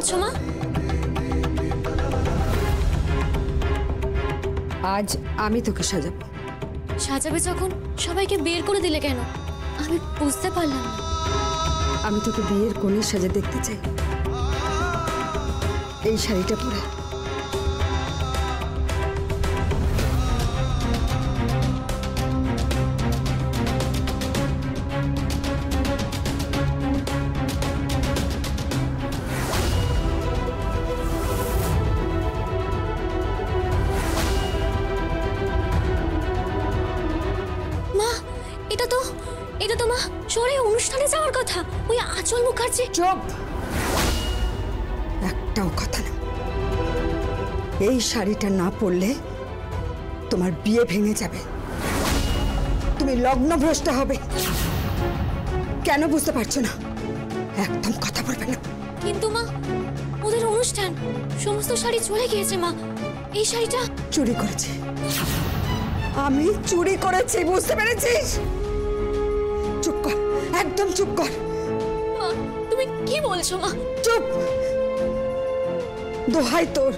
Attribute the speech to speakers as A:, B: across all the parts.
A: বলছো মা?
B: আজ আমি তোকে সাজাবো।
A: সাজাবে যখন সবাইকে বের করে দিলে কেন? আমি বুঝতে পারলাম না।
B: আমি তোকে বিয়ের কোণে সাজে দেখতে চাই, এই শাড়িটা পরে।
A: এটা তো মা শহরে অনুষ্ঠানে যাওয়ার কথা, ওই আঁচল মুখার্জি।
B: চুপ, একটাও কথা না। এই শাড়িটা না পরলে তোমার বিয়ে ভেঙে যাবে, তুমি লগ্নভ্রষ্ট হবে। কেন বুঝতে পারছো না? একদম কথা বলবে না।
A: কিন্তু মা, ওদের অনুষ্ঠান, সমস্ত শাড়ি চলে গিয়েছে মা। এই শাড়িটা
B: চুরি করেছে, আমি চুরি করেছি, বুঝতে পেরেছিস? চুপ কর, একদম চুপ কর।
A: মা, তুমি কি বলছো মা?
B: চুপ, দোহাই তোর,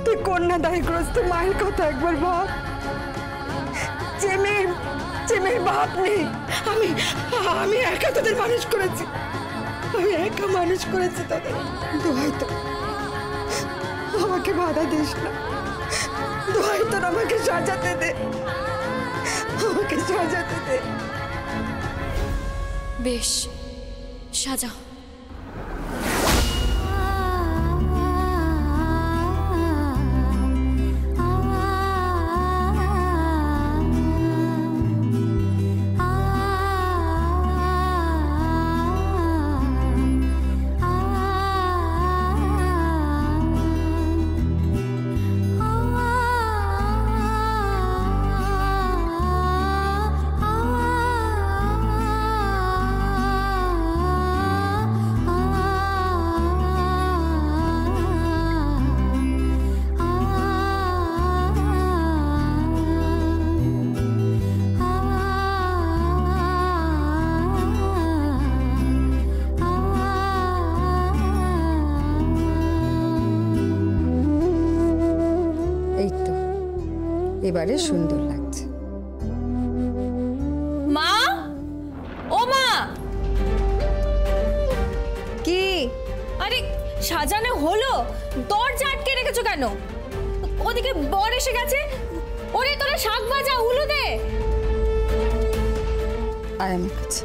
B: তুই কন্যাদায়গ্রস্ত মায়ের কথা একবার ভাব। যে মেয়ের বাপ নেই, আমি একা তোদের মানুষ করেছি, আমি একা মানুষ করেছি তোদের। দোহাই তোর, আমাকে বাধা দিস না। দোহাই তোর, আমাকে সাজাতে দে, আমাকে সাজাতে দে।
A: বেশ, সাজাও।
B: এবারে সুন্দর লাগছে।
A: মা, ও মা,
B: কি?
C: আরে সাজানো হলো, দরজা আটকে রেখেছো কেন? ওদিকে বর এসে গেছে। ওরে তোরা শাক ভাজা উলু দে।
B: আয় আমার কাছে।